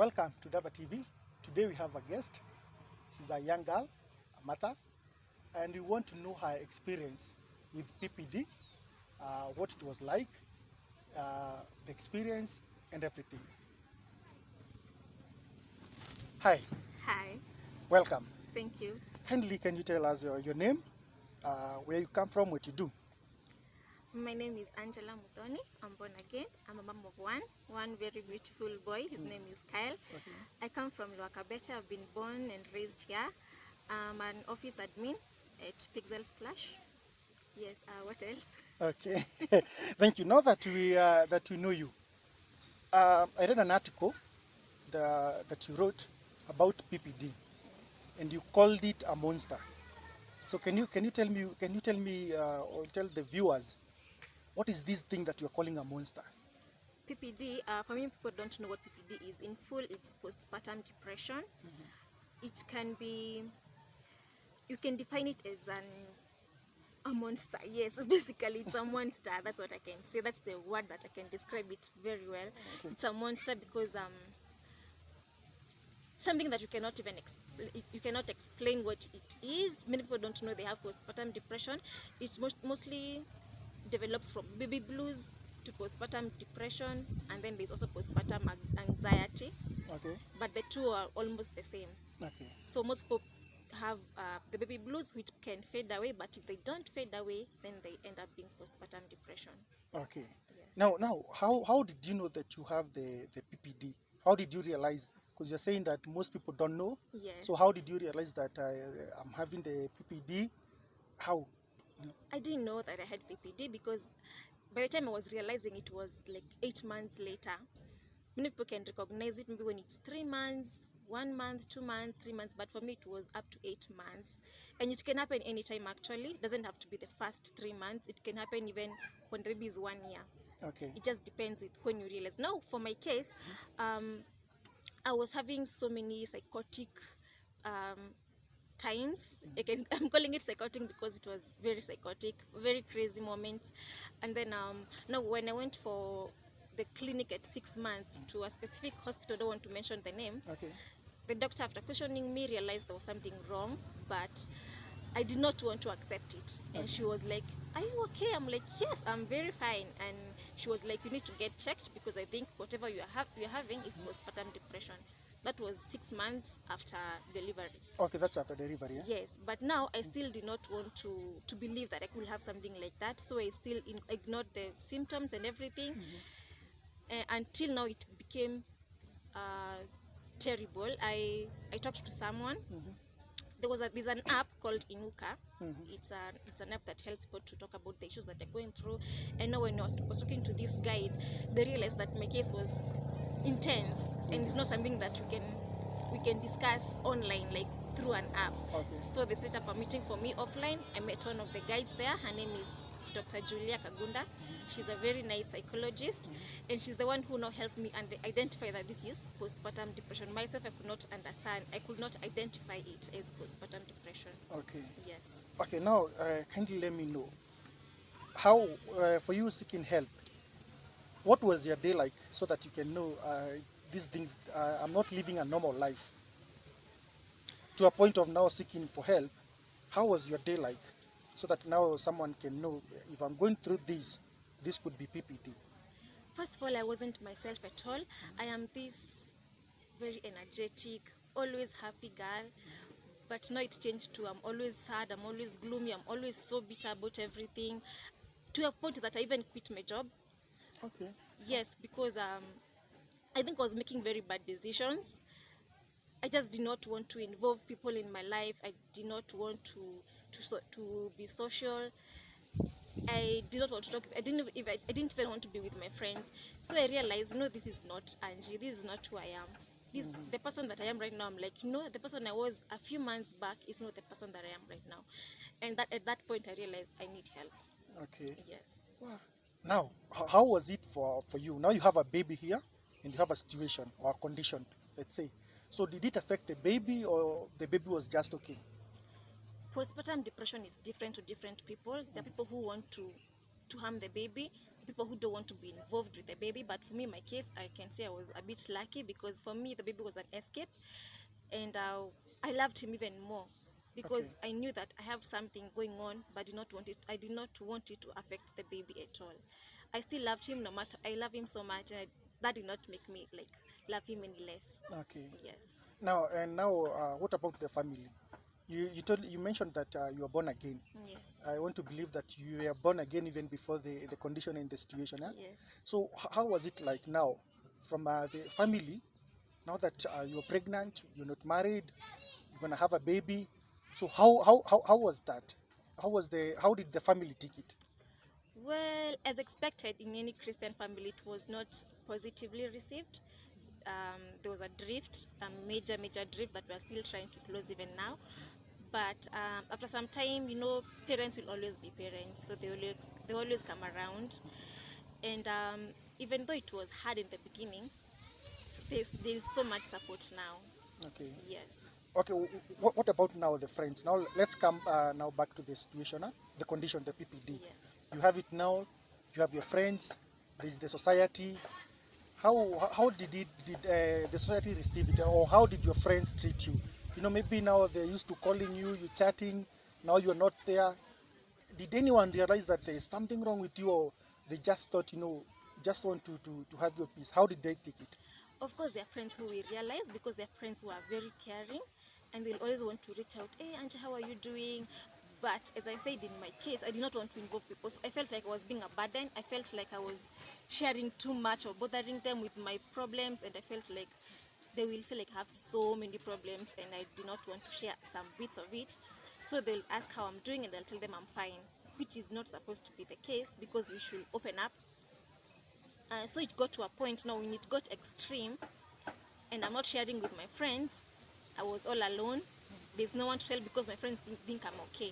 Welcome to Daba TV. Today we have a guest. She's a young girl, a mother, and we want to know her experience with PPD, what it was like, the experience, and everything. Hi, Hi, welcome. thank you. Kindly, can you tell us your name, where you come from, what you do? My name is Angela Muthoni. I'm born again. I'm a mom of one very beautiful boy. His name is Kyle. Okay. I come from Luakabete. I've been born and raised here. I'm an office admin at Pixel Splash. Yes, what else? Okay. Thank you. Now that we know you, I read an article that you wrote about PPD, and you called it a monster. So can you tell me or tell the viewers what is this thing that you're calling a monster? PPD, for many people don't know what PPD is. In full, it's postpartum depression. It can be, you can define it as a monster. Yes, basically it's a monster. That's what I can say. That's the word that I can describe it very well. Okay. It's a monster because something that you cannot even you cannot explain what it is. Many people don't know they have postpartum depression. It mostly develops from baby blues to postpartum depression, and then there's also postpartum anxiety, Okay. but the two are almost the same. Okay. So most people have the baby blues, which can fade away, but if they don't fade away, then they end up being postpartum depression. Okay. Yes. Now, how did you know that you have the PPD? How did you realize? Because you're saying that most people don't know. Yes. So how did you realize that I'm having the PPD? How? I didn't know that I had PPD because by the time I was realizing, it was like 8 months later. Many people can recognize it maybe when it's 3 months, 1 month, 2 months, 3 months, but for me it was up to 8 months. And it can happen anytime actually. It doesn't have to be the first 3 months. It can happen even when the baby is 1 year. Okay. It just depends with when you realize. Now, for my case, I was having so many psychotic times. I'm calling it psychotic because it was very psychotic, very crazy moments. And then now when I went for the clinic at 6 months to a specific hospital, I don't want to mention the name. Okay. The doctor, after questioning me, realized there was something wrong, but I did not want to accept it. And she was like, "Are you okay?" I'm like, "Yes, I'm very fine." And she was like, "You need to get checked because I think whatever you're having is postpartum depression." That was 6 months after delivery. Okay, that's after delivery, yeah? Yes, but now I still did not want to believe that I could have something like that, so I still ignored the symptoms and everything. Until now it became terrible. I talked to someone. There's an app called Inuka. It's an app that helps people to talk about the issues that they're going through. And now when I was talking to this guide, they realized that my case was intense, and it's not something that we can discuss online, like through an app. Okay. So they set up a meeting for me offline. I met one of the guides there. Her name is Dr. Julia Kagunda. She's a very nice psychologist, and she's the one who now helped me and identify that this is postpartum depression. Myself, I could not understand. I could not identify it as postpartum depression. Okay. Yes. Okay, now kindly let me know how, for you seeking help, what was your day like so that you can know these things, I'm not living a normal life to a point of now seeking for help. How was your day like so that now someone can know if I'm going through this could be PPD? First of all, I wasn't myself at all. I am this very energetic, always happy girl. But now it changed to I'm always sad, I'm always gloomy, I'm always so bitter about everything. To a point that I even quit my job. Okay. Yes, because I think I was making very bad decisions. I just did not want to involve people in my life. I did not want to be social. I did not want to talk. I didn't even want to be with my friends. So I realized, this is not Angie. This is not who I am. The person that I am right now, I'm like, the person I was a few months back is not the person that I am right now. And at that point, I realized I need help. Okay. Yes. Wow. Now, how was it for you? Now you have a baby here and you have a situation or a condition, let's say. So did it affect the baby or the baby was just okay? Postpartum depression is different to different people. There are people who want to harm the baby. people who don't want to be involved with the baby. But for me, my case, I can say I was a bit lucky, because for me the baby was an escape, and I loved him even more, Okay. because I knew that I have something going on, but I did not want it to affect the baby at all. I still loved him, no matter, I love him so much, and that did not make me like love him any less. Okay. Yes. Now, what about the family? You mentioned that you were born again. Yes. I want to believe that you were born again even before the condition and the situation. Huh? Yes. So how was it like now, from the family? Now that you're pregnant, you're not married, you're gonna have a baby. So how was that? How did the family take it? Well, as expected in any Christian family, it was not positively received. There was a drift, a major drift that we are still trying to close even now. But after some time, parents will always be parents, so they always come around. And even though it was hard in the beginning, there's so much support now. Okay. Yes. Okay. What about now the friends? Now let's come now back to the situation, the condition, the PPD. Yes. You have it now. You have your friends. There is the society. How did the society receive it, or how did your friends treat you? Maybe now they're used to calling you, you chatting. Now you're not there. Did anyone realize that there is something wrong with you, or they just thought, just want to have your peace? How did they take it? Of course, there are friends who we realize, because they're friends who are very caring, and they'll always want to reach out. Hey, Angie, how are you doing? But as I said, in my case, I did not want to involve people. So I felt like I was being a burden. I felt like I was sharing too much or bothering them with my problems, and I felt like they will say like I have so many problems, and I did not want to share some bits of it. So they'll ask how I'm doing, and I'll tell them I'm fine, which is not supposed to be the case, because we should open up. So it got to a point now when it got extreme, and I'm not sharing with my friends. I was all alone. There's no one to tell, because my friends think I'm okay.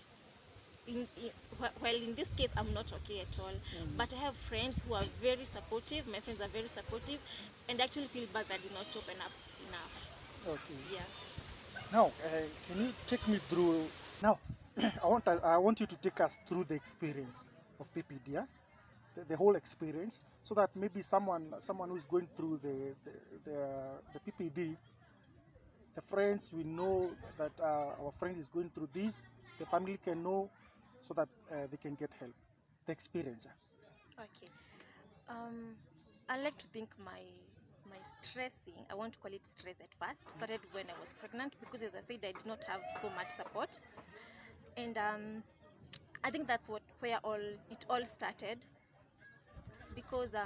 While in this case, I'm not okay at all. But I have friends who are very supportive. My friends are very supportive, and I actually feel bad that I did not open up enough. Okay. Yeah. Now, can you take me through? Now, I want you to take us through the experience of PPD, yeah? The whole experience, so that maybe someone who is going through the PPD, the friends we know that our friend is going through this, the family can know, so that they can get help. The experience. Okay. Um, I like to think my stressing, I want to call it stress at first, started when I was pregnant, because as I said, I did not have so much support, and I think that's where it all started, because as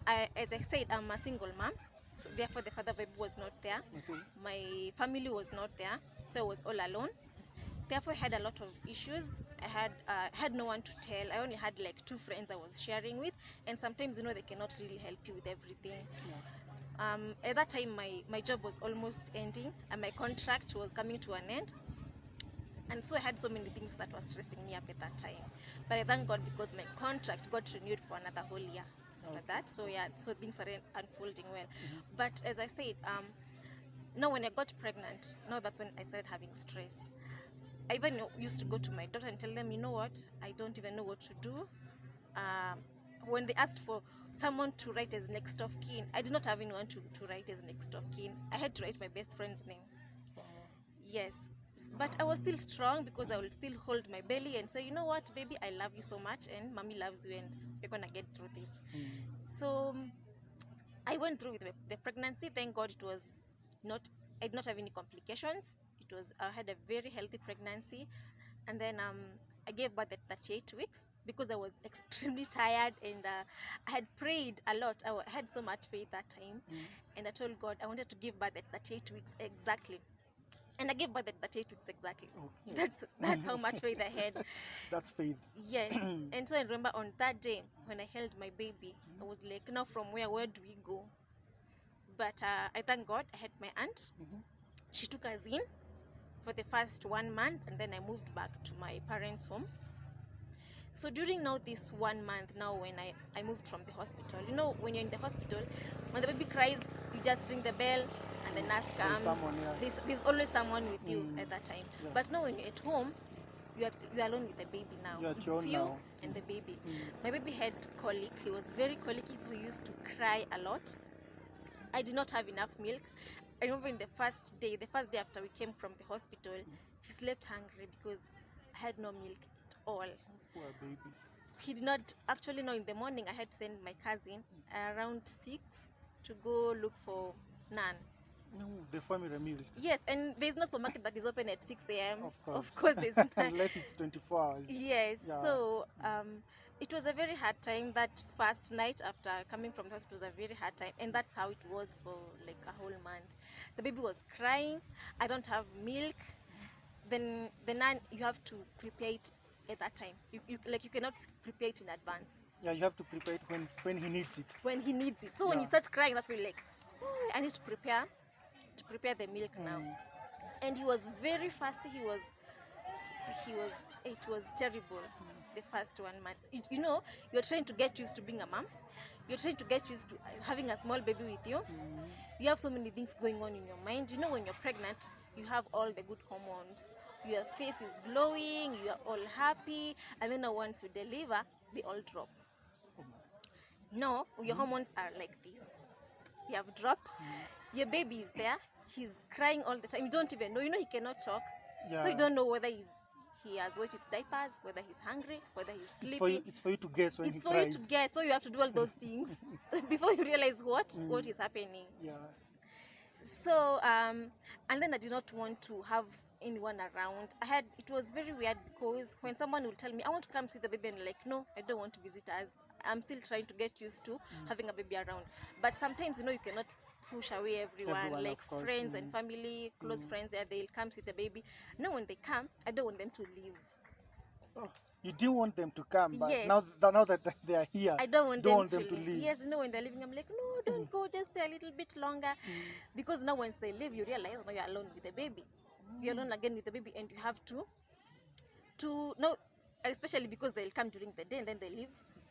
I said, I'm a single mom, so therefore the father baby was not there. Okay. My family was not there, so I was all alone. Therefore, I had a lot of issues. I had no one to tell. I only had like 2 friends I was sharing with, and sometimes they cannot really help you with everything. At that time, my job was almost ending, and my contract was coming to an end. And so I had so many things that were stressing me up at that time. But I thank God, because my contract got renewed for another whole year after that. So yeah, so things are unfolding well. But as I said, now when I got pregnant, now that's when I started having stress. I even used to go to my daughter and tell them, you know what, I don't even know what to do. When they asked for someone to write as next of kin, I did not have anyone to write as next of kin. I had to write my best friend's name. Yes, but I was still strong, because I would still hold my belly and say, you know what, baby, I love you so much, and mommy loves you, and we're gonna get through this. So I went through with the pregnancy. Thank God it was not, I did not have any complications. I had a very healthy pregnancy. And then I gave birth at 38 weeks, because I was extremely tired, and I had prayed a lot. I had so much faith that time. And I told God I wanted to give birth at 38 weeks exactly. And I gave birth at 38 weeks exactly. Okay. That's how much faith I had. That's faith. Yes. And so I remember on that day when I held my baby, I was like, now from where do we go? But I thank God I had my aunt. She took us in for the first 1 month, and then I moved back to my parents' home. So during now this 1 month, now when I moved from the hospital, when you're in the hospital, when the baby cries, you just ring the bell and the nurse comes. There's someone, yeah. There's always someone with you at that time. Yeah. But now when you're at home, you are alone with the baby now. You're at It's your own you now. and the baby. Mm. My baby had colic. He was very colicky, so he used to cry a lot. I did not have enough milk. I remember in the first day after we came from the hospital, he slept hungry because I had no milk at all. Poor baby. He did not actually know. In the morning, I had to send my cousin around 6 to go look for naan. No, the formula milk. Yes, and there's no supermarket that is open at 6 a.m. Of course. There's none. Unless it's 24 hours. Yes, Yeah. so it was a very hard time. That first night after coming from the hospital was a very hard time, and that's how it was for like a whole month. The baby was crying. I don't have milk. Then the naan, you have to prepare it at that time. You cannot prepare it in advance Yeah, you have to prepare it when he needs it. when he needs it. So when he Yeah. starts crying, that's when you're like, oh, I need to prepare the milk now. And he was very fussy. It was terrible. The first 1 month, you're trying to get used to being a mom. You're trying to get used to having a small baby with you. You have so many things going on in your mind. When you're pregnant, you have all the good hormones. Your face is glowing, you are all happy, and then once you deliver, they all drop. No, your hormones are like this. You have dropped. Your baby is there. He's crying all the time. You don't even know. He cannot talk. Yeah. So you don't know whether he has wet his diapers, whether he's hungry, whether he's sleeping. It's for you to guess when he It's cries. for you to guess. So you have to do all those things before you realize what is happening. Yeah. So and then I did not want to have anyone around. It was very weird because when someone will tell me I want to come see the baby, and like, no, I don't want visitors. I'm still trying to get used to having a baby around. But sometimes you cannot push away everyone, like of course. friends and family, close friends. They'll come see the baby. Now when they come, I don't want them to leave. Oh, you didn't want them to come, but Yes. now that they are here, I don't want them to leave. leave. Yes, when they're leaving, I'm like, no, don't go, just stay a little bit longer. Because now once they leave, you realize now you're alone with the baby. You're alone again with the baby, and you have to no, especially because they'll come during the day and then they leave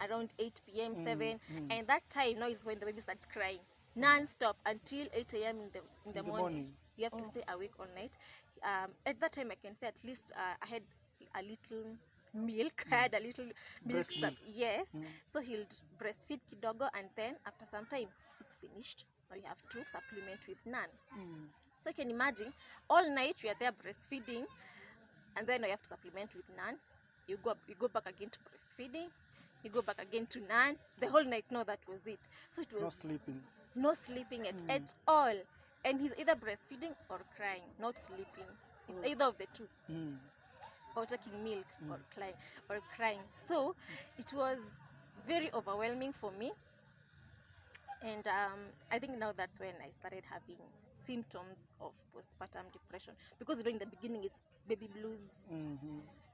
around 8 p.m., 7, and that time now is when the baby starts crying non-stop until 8 a.m. in the morning. You have to stay awake all night. At that time, I can say at least I had a little milk. I had a little milk. Breast milk. Yes. So he'll breastfeed kidogo, and then after some time, it's finished. Now you have to supplement with naan. So you can imagine, all night you are there breastfeeding, and then you have to supplement with naan. You go back again to breastfeeding. You go back again to naan. The whole night, no, that was it. So it was no sleeping at all. And he's either breastfeeding or crying, not sleeping. It's either of the two. Or taking milk or crying. So it was very overwhelming for me. And I think now that's when I started having symptoms of postpartum depression, because in the beginning it's baby blues,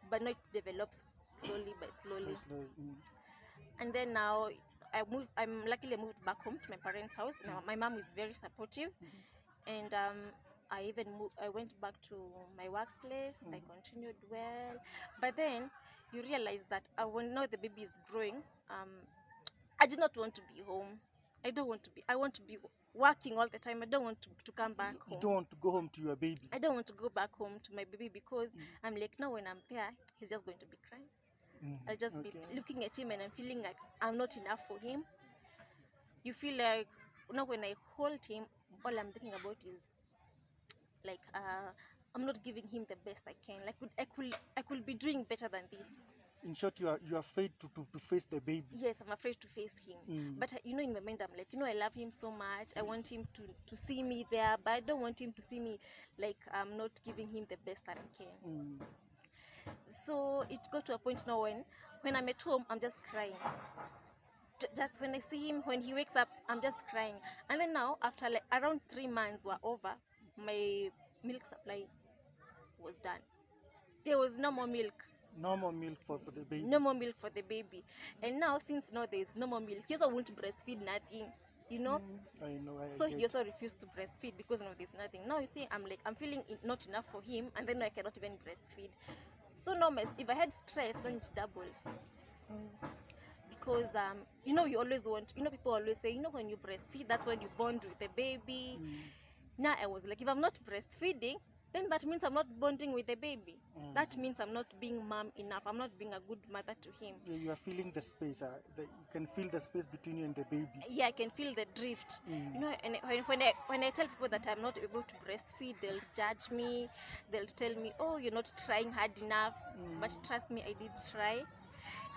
but now it develops slowly by slowly. And then now I'm luckily moved back home to my parents' house. Now my mom is very supportive, and I went back to my workplace. I continued well, but then you realize that when now the baby is growing, I did not want to be home. I want to be working all the time. I don't want to come back home. You don't want to go home to your baby. I don't want to go back home to my baby because I'm like, no, when I'm there, he's just going to be crying. I'll just be looking at him and I'm feeling like I'm not enough for him. You feel like, when I hold him, all I'm thinking about is like, I'm not giving him the best I can. Like I could be doing better than this. In short, you are afraid to face the baby. Yes, I'm afraid to face him. But in my mind, I'm like, I love him so much. I want him to see me there, but I don't want him to see me like I'm not giving him the best that I can. So it got to a point now when I'm at home, I'm just crying. Just when I see him, when he wakes up, I'm just crying. And then now, after like around 3 months were over, my milk supply was done. There was no more milk. No more milk for the baby. No more milk for the baby. And now, since now there is no more milk, he also won't breastfeed nothing, I know. So he also refused to breastfeed because now there's nothing. Now you see, I'm feeling not enough for him, and then I cannot even breastfeed. So now, if I had stress, then it's doubled. Because you always want, people always say, when you breastfeed, that's when you bond with the baby. Now I was like, if I'm not breastfeeding, then that means I'm not bonding with the baby. That means I'm not being mom enough. I'm not being a good mother to him. Yeah, you are feeling the space. You can feel the space between you and the baby. Yeah, I can feel the drift. You know, and when I tell people that I'm not able to breastfeed, they'll judge me. They'll tell me, "Oh, you're not trying hard enough." But trust me, I did try.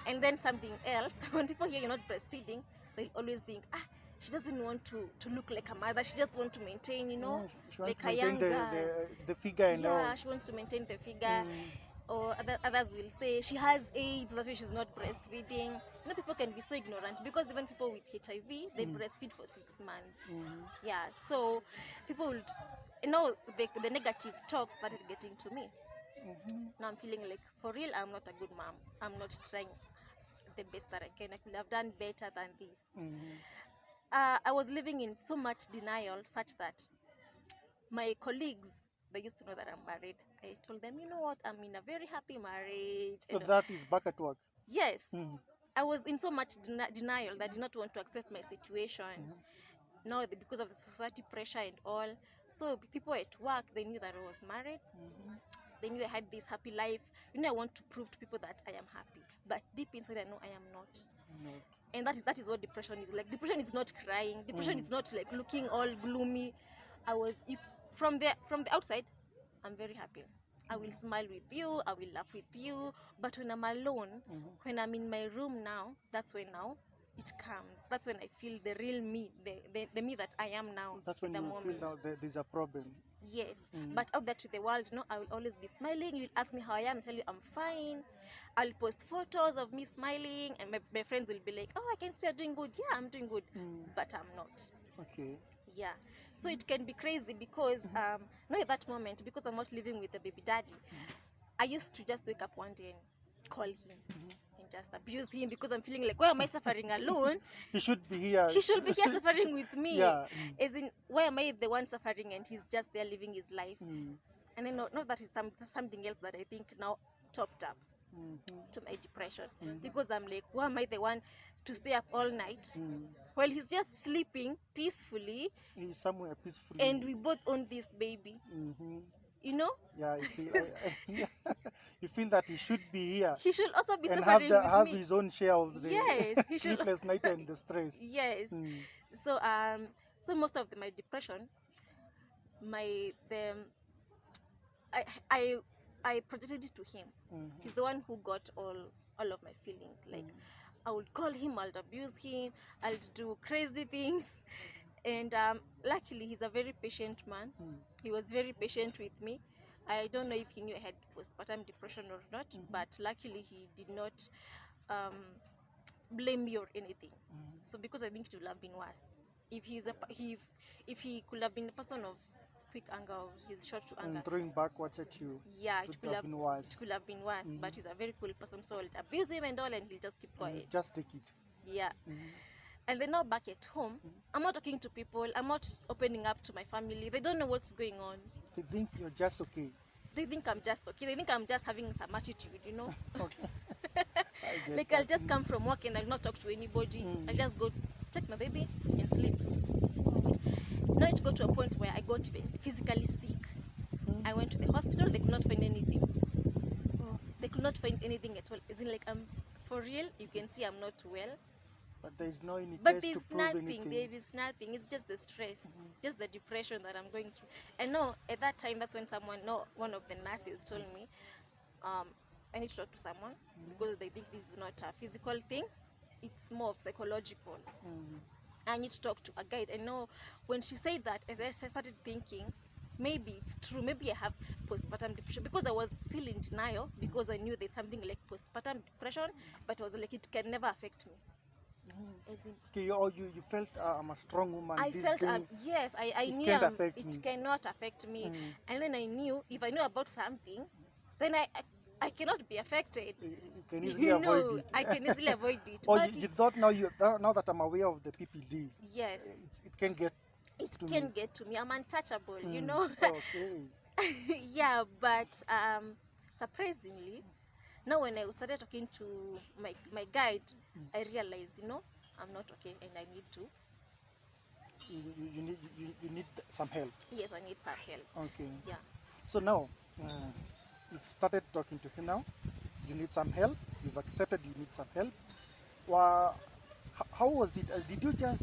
And then something else, when people hear you're not breastfeeding, they'll always think, she doesn't want to look like a mother. She just wants to maintain, She wants like to a maintain young girl. the figure and all. Yeah, she wants to maintain the figure. Or others will say she has AIDS, that's why she's not breastfeeding. People can be so ignorant because even people with HIV, they breastfeed for 6 months. Yeah, so people would, the negative talk started getting to me. Now I'm feeling like, for real, I'm not a good mom. I'm not trying the best that I can. I could have done better than this. I was living in so much denial, such that my colleagues, they used to know that I'm married. I told them, you know what, I'm in a very happy marriage. So that is back at work. Yes. I was in so much denial that I did not want to accept my situation. Now, because of the society pressure and all. So people at work, they knew that I was married. They knew I had this happy life. I want to prove to people that I am happy. But deep inside, I know I am not. And that is what depression is like. Depression is not crying. Depression is not like looking all gloomy. From the outside, I'm very happy. I will smile with you. I will laugh with you. But when I'm alone, when I'm in my room now, that's when now it comes. That's when I feel the real me, the me that I am now. That's when you feel now that there's a problem. Yes, but out there to the world, I will always be smiling. You'll ask me how I am, I tell you I'm fine. I'll post photos of me smiling, and my friends will be like, "Oh, I can see you're doing good." Yeah, I'm doing good, but I'm not. Okay. Yeah, so it can be crazy because not at that moment, because I'm not living with the baby daddy. I used to just wake up one day and call him and just abuse him because I'm feeling like, why am I suffering alone? He should be here. He should be here suffering with me. Yeah. As in, why am I the one suffering and he's just there living his life? And then no, that is something else that I think now topped up to my depression. Because I'm like, why am I the one to stay up all night while he's just sleeping peacefully? He's somewhere peacefully. And we both own this baby. Yeah, you feel that he should be here. He should also be and suffering with have me. his own share of the sleepless night and the stress. Yes. So most of my depression, I projected it to him. He's the one who got all of my feelings. Like I would call him, I'll abuse him, I'll do crazy things. And luckily, he's a very patient man. He was very patient with me. I don't know if he knew I had postpartum depression or not, but luckily he did not blame me or anything. So because I think it would have been worse. If he could have been a person of quick anger, or he's short to anger, and throwing backwards at you, yeah, it could have been worse. It could have been worse. But he's a very cool person, so I'll abuse him and all, and he'll just keep quiet. Just take it. Yeah. And then now back at home, I'm not talking to people. I'm not opening up to my family. They don't know what's going on. They think you're just okay. They think I'm just okay. They think I'm just having some attitude, Okay. Like I'll just come from work and I'll not talk to anybody. I'll just go take my baby and sleep. Now it got to a point where I got even physically sick. I went to the hospital. They could not find anything. They could not find anything at all. As in, like, for real, you can see I'm not well. But there's no any But test there's to prove nothing. anything. There is nothing. It's just the stress, just the depression that I'm going through. And no, at that time, that's when one of the nurses told me, I need to talk to someone because they think this is not a physical thing. It's more of psychological. I need to talk to a guide. And no, when she said that, as I started thinking, maybe it's true. Maybe I have postpartum depression because I was still in denial because I knew there's something like postpartum depression, but I was like, it can never affect me. Okay, you felt I'm a strong woman. I felt yes, I knew it cannot affect me. And then I knew if I know about something, then I cannot be affected. You can easily avoid it. I can easily avoid it. Or you thought now that I'm aware of the PPD. Yes. It can get get to me. I'm untouchable, Okay. Yeah, but surprisingly, now when I started talking to my guide, I realized, I'm not okay and I need to. You need some help. Yes, I need some help. Okay. Yeah. So now, you've started talking to him now. You need some help. You've accepted you need some help. Well, how was it? Did you just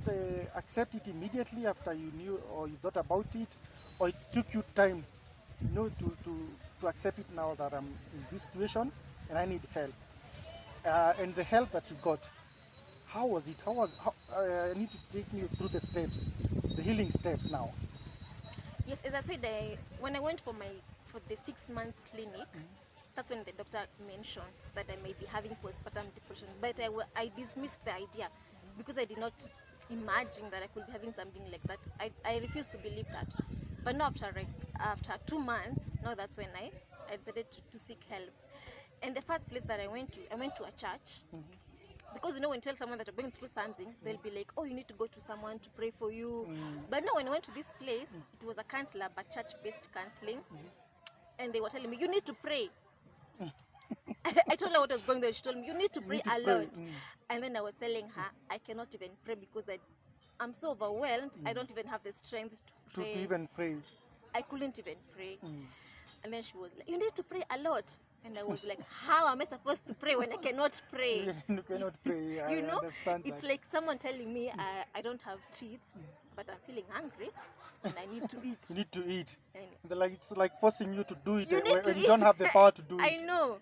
accept it immediately after you knew or you thought about it? Or it took you time, to accept it now that I'm in this situation and I need help? And the help that you got, how was it? I need to take me through the steps, the healing steps now. Yes, as I said, when I went for the 6-month clinic, that's when the doctor mentioned that I may be having postpartum depression. But I dismissed the idea because I did not imagine that I could be having something like that. I refused to believe that. But now after 2 months, now that's when I decided to seek help. And the first place that I went to a church. Because when you tell someone that you're going through something, they'll be like, oh, you need to go to someone to pray for you. But no, when I went to this place, it was a counselor, but church-based counseling. And they were telling me, you need to pray. I told her what was going on. She told me, you need to pray a lot. And then I was telling her, I cannot even pray because I'm so overwhelmed. I don't even have the strength to pray. To even pray. I couldn't even pray. And then she was like, you need to pray a lot. And I was like, how am I supposed to pray when I cannot pray? You cannot pray. I understand it's that. like someone telling me I don't have teeth, but I'm feeling hungry and I need to eat. You need to eat. And It's like forcing you to do it you need to when you eat. don't have the power to do it. I know.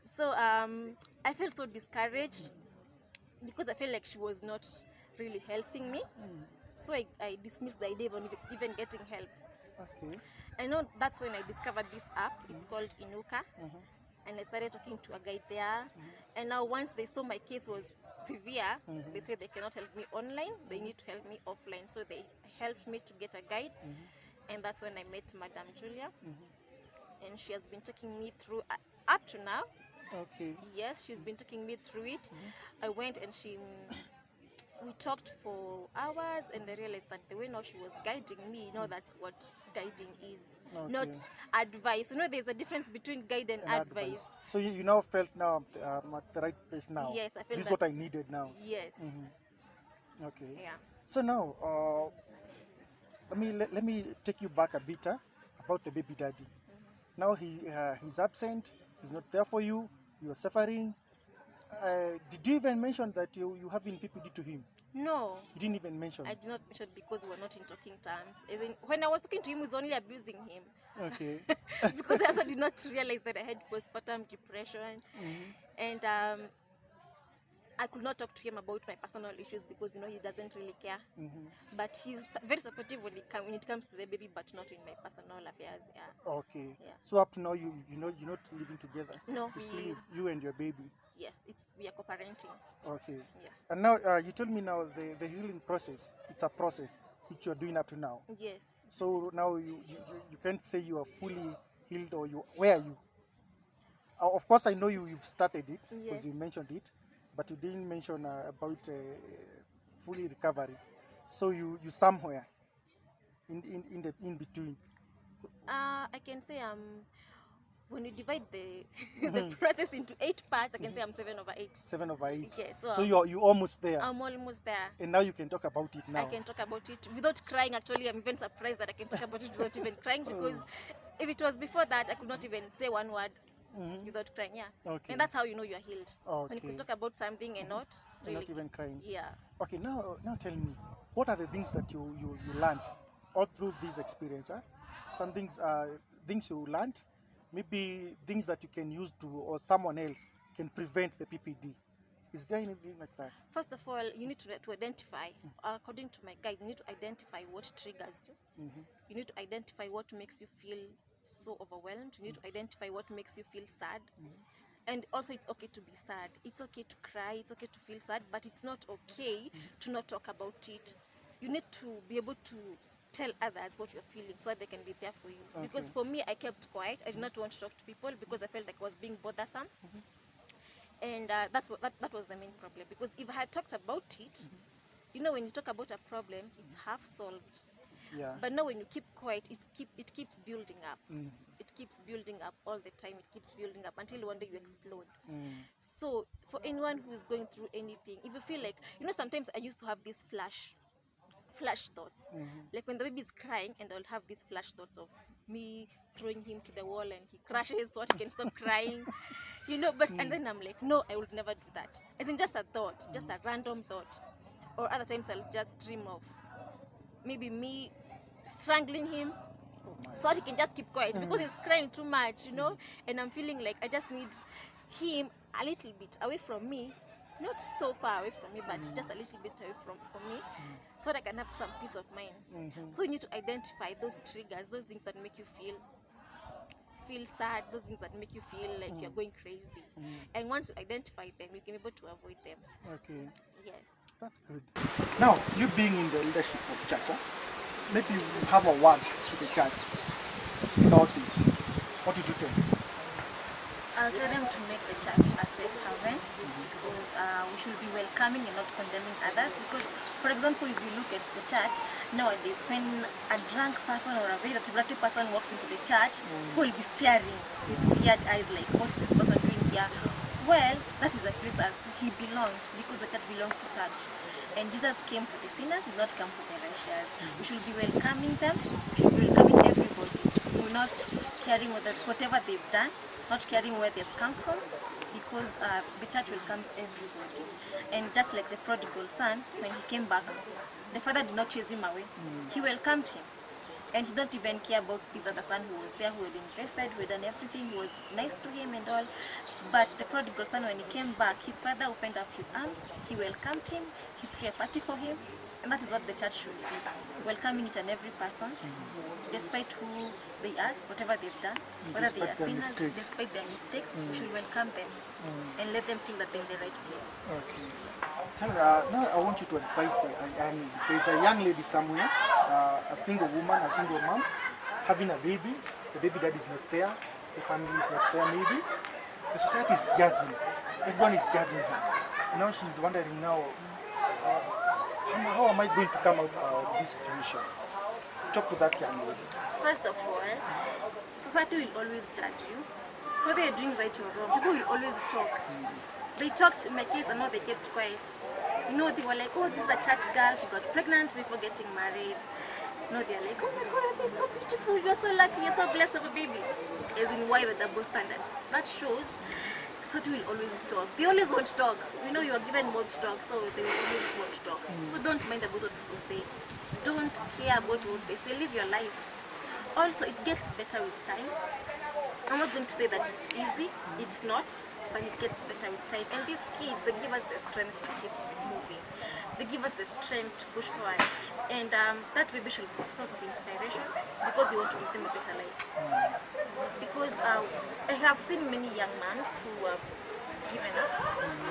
So I felt so discouraged because I felt like she was not really helping me. So I dismissed the idea of even getting help. Okay. I know that's when I discovered this app. It's called Inuka. And I started talking to a guide there. And now once they saw my case was severe, they said they cannot help me online. They need to help me offline. So they helped me to get a guide. And that's when I met Madam Julia. And she has been taking me through up to now. Okay. Yes, she's been taking me through it. I went and we talked for hours, and I realized that the way now she was guiding me, that's what guiding is. Okay. Not advice. There's a difference between guide and advice. So you now felt now I'm at the right place now. Yes, I felt this is what I needed now. Yes. Okay. Yeah. So now, let me take you back a bit about the baby daddy. Now he's absent. He's not there for you. You are suffering. Did you even mention that you have in PPD to him? No. You didn't even mention? I did not mention because we were not in talking terms. As in, when I was talking to him, he was only abusing him. Okay. Because I also did not realize that I had postpartum depression. And I could not talk to him about my personal issues because, he doesn't really care. But he's very supportive when it comes to the baby, but not in my personal affairs. Yeah. Okay. Yeah. So up to now, you're not living together? No. It's still you and your baby? Yes, we are co-parenting. Okay. Yeah. And now you told me now the healing process, it's a process which you're doing up to now. Yes. So now you can't say you are fully healed or where are you? Of course, I know you've started it because you mentioned it, but you didn't mention about fully recovery. So you somewhere in between. I can say when you divide the process into 8 parts, I can say I'm 7/8. 7/8. Yes. So you're almost there. I'm almost there. And now you can talk about it now. I can talk about it without crying. Actually, I'm even surprised that I can talk about it without even crying, because if it was before that, I could not even say one word without crying. Yeah. Okay. And that's how you know you're healed. Okay. When you can talk about something and not really, not even crying. Yeah. Okay. Now tell me, what are the things that you learned all through this experience? Some things you learned, maybe things that you can use or someone else can prevent the PPD. Is there anything like that? First of all, you need to identify, according to my guide, you need to identify what triggers you. You need to identify what makes you feel so overwhelmed. You need to identify what makes you feel sad. And also, it's okay to be sad. It's okay to cry. It's okay to feel sad, but it's not okay to not talk about it. You need to be able to tell others what you're feeling so that they can be there for you. Okay. Because for me, I kept quiet. I did not want to talk to people because I felt like I was being bothersome. And that was the main problem. Because if I had talked about it, when you talk about a problem, it's half solved. Yeah. But now when you keep quiet, it keeps building up. It keeps building up all the time. It keeps building up until one day you explode. So for anyone who's going through anything, if you feel like, sometimes I used to have this flash flash thoughts. Like when the baby is crying, and I'll have these flash thoughts of me throwing him to the wall and he crashes so he can stop crying, you know. But and then I'm like, no, I would never do that. As in just a thought, just a random thought. Or other times I'll just dream of maybe me strangling him Oh my. so that he can just keep quiet because he's crying too much, you know. And I'm feeling like I just need him a little bit away from me, not so far away from me, but just a little bit away from me, so that I can have some peace of mind. So you need to identify those triggers, those things that make you feel sad, those things that make you feel like you're going crazy. And once you identify them, you can be able to avoid them. Okay, Yes. that's good. Now, you being in the leadership of church, maybe you have a word to the church about this. What did you tell them? I'll tell them to make the church a safe haven, because we should be welcoming and not condemning others. Because, for example, if you look at the church nowadays, when a drunk person or a very attractive person walks into the church, people will be staring with weird eyes like, what's this person doing here? Well, that is a place that he belongs, because the church belongs to such. And Jesus came for the sinners, did not come for the righteous. We should be welcoming them, we should be welcoming everybody. We're not caring whatever they've done, not caring where they've come from, because the church welcomes everybody. And just like the prodigal son, when he came back, the father did not chase him away. He welcomed him. And he don't even care about this other son who was there, who had invested, who had done everything, who was nice to him and all. But the prodigal son, when he came back, his father opened up his arms, he welcomed him, he threw a party for him. And that is what the church should be, welcoming each and every person, despite who they are, whatever they've done, whether they are sinners, despite their mistakes, we should welcome them and let them feel that they're in the right place. Okay. Now I want you to advise there's a young lady somewhere, a single woman, a single mom, having a baby. The baby dad is not there, the family is not there maybe. The society is judging, everyone is judging her. Now she's wondering now, how am I going to come out of this situation? Talk to that young lady. First of all, society will always judge you. Whether you're doing right or wrong, people will always talk. They talked in my case and now they kept quiet. You know, they were like, oh, this is a church girl, she got pregnant before getting married. No, they're like, oh my God, you're so beautiful, you're so lucky, you're so blessed of a baby. As in, why the double standards? That shows society will always talk. They always want to talk. We know you are given more to talk, so they will always want to talk. So don't mind about what people say. Don't care about what they say. Live your life. Also, it gets better with time. I'm not going to say that it's easy. It's not. But it gets better with time. And these kids, they give us the strength to keep moving. They give us the strength to push forward. And that baby should be a source of inspiration, because you want to give them a better life. Because I have seen many young moms who have given up,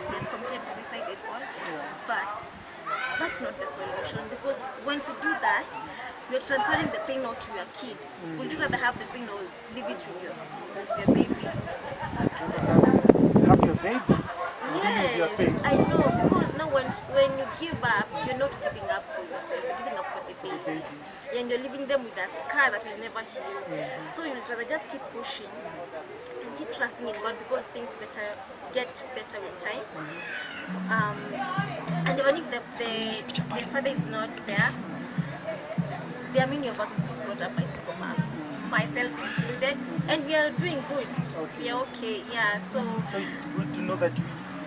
they've committed suicide and all, but that's not the solution, because once you do that, you're transferring the pain out to your kid. Would you rather have the pain or leave it to your baby? Have your baby, dealing with your pain. I know, because now when you give up, you're not giving up for yourself, you're giving up for the baby. And you're leaving them with a scar that will never heal. So you'd rather just keep pushing and keep trusting in God, because things get better with time. And even if the father is not there, there are many of us who are brought up by single moms, myself included, and we are doing good. We are okay, yeah. So it's good to know that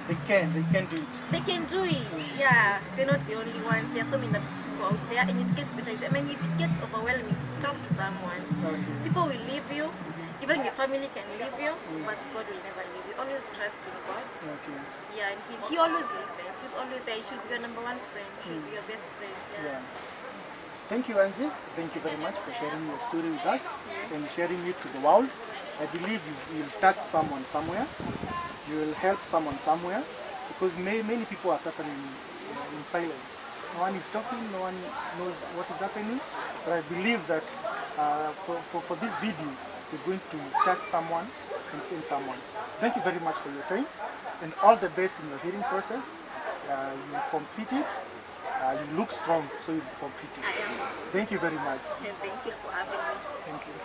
they can do it. They can do it, yeah. They're not the only ones. There are so many people out there, and it gets better. I mean, if it gets overwhelming, talk to someone. People will leave you, even your family can leave you, but God will never leave you. Always trust in God. Yeah, and he always listens. He's always there. He should be your number one friend. He should be your best friend. Yeah. Thank you, Angie. Thank you very much for sharing your story with us and sharing it to the world. I believe you will touch someone somewhere. You will help someone somewhere, because many people are suffering in silence. No one is talking, no one knows what is happening. But I believe that for this video, you're going to touch someone and change someone. Thank you very much for your time, and all the best in your healing process. You complete it. You look strong, so you complete it. I am. Thank you very much. And thank you for having me. Thank you.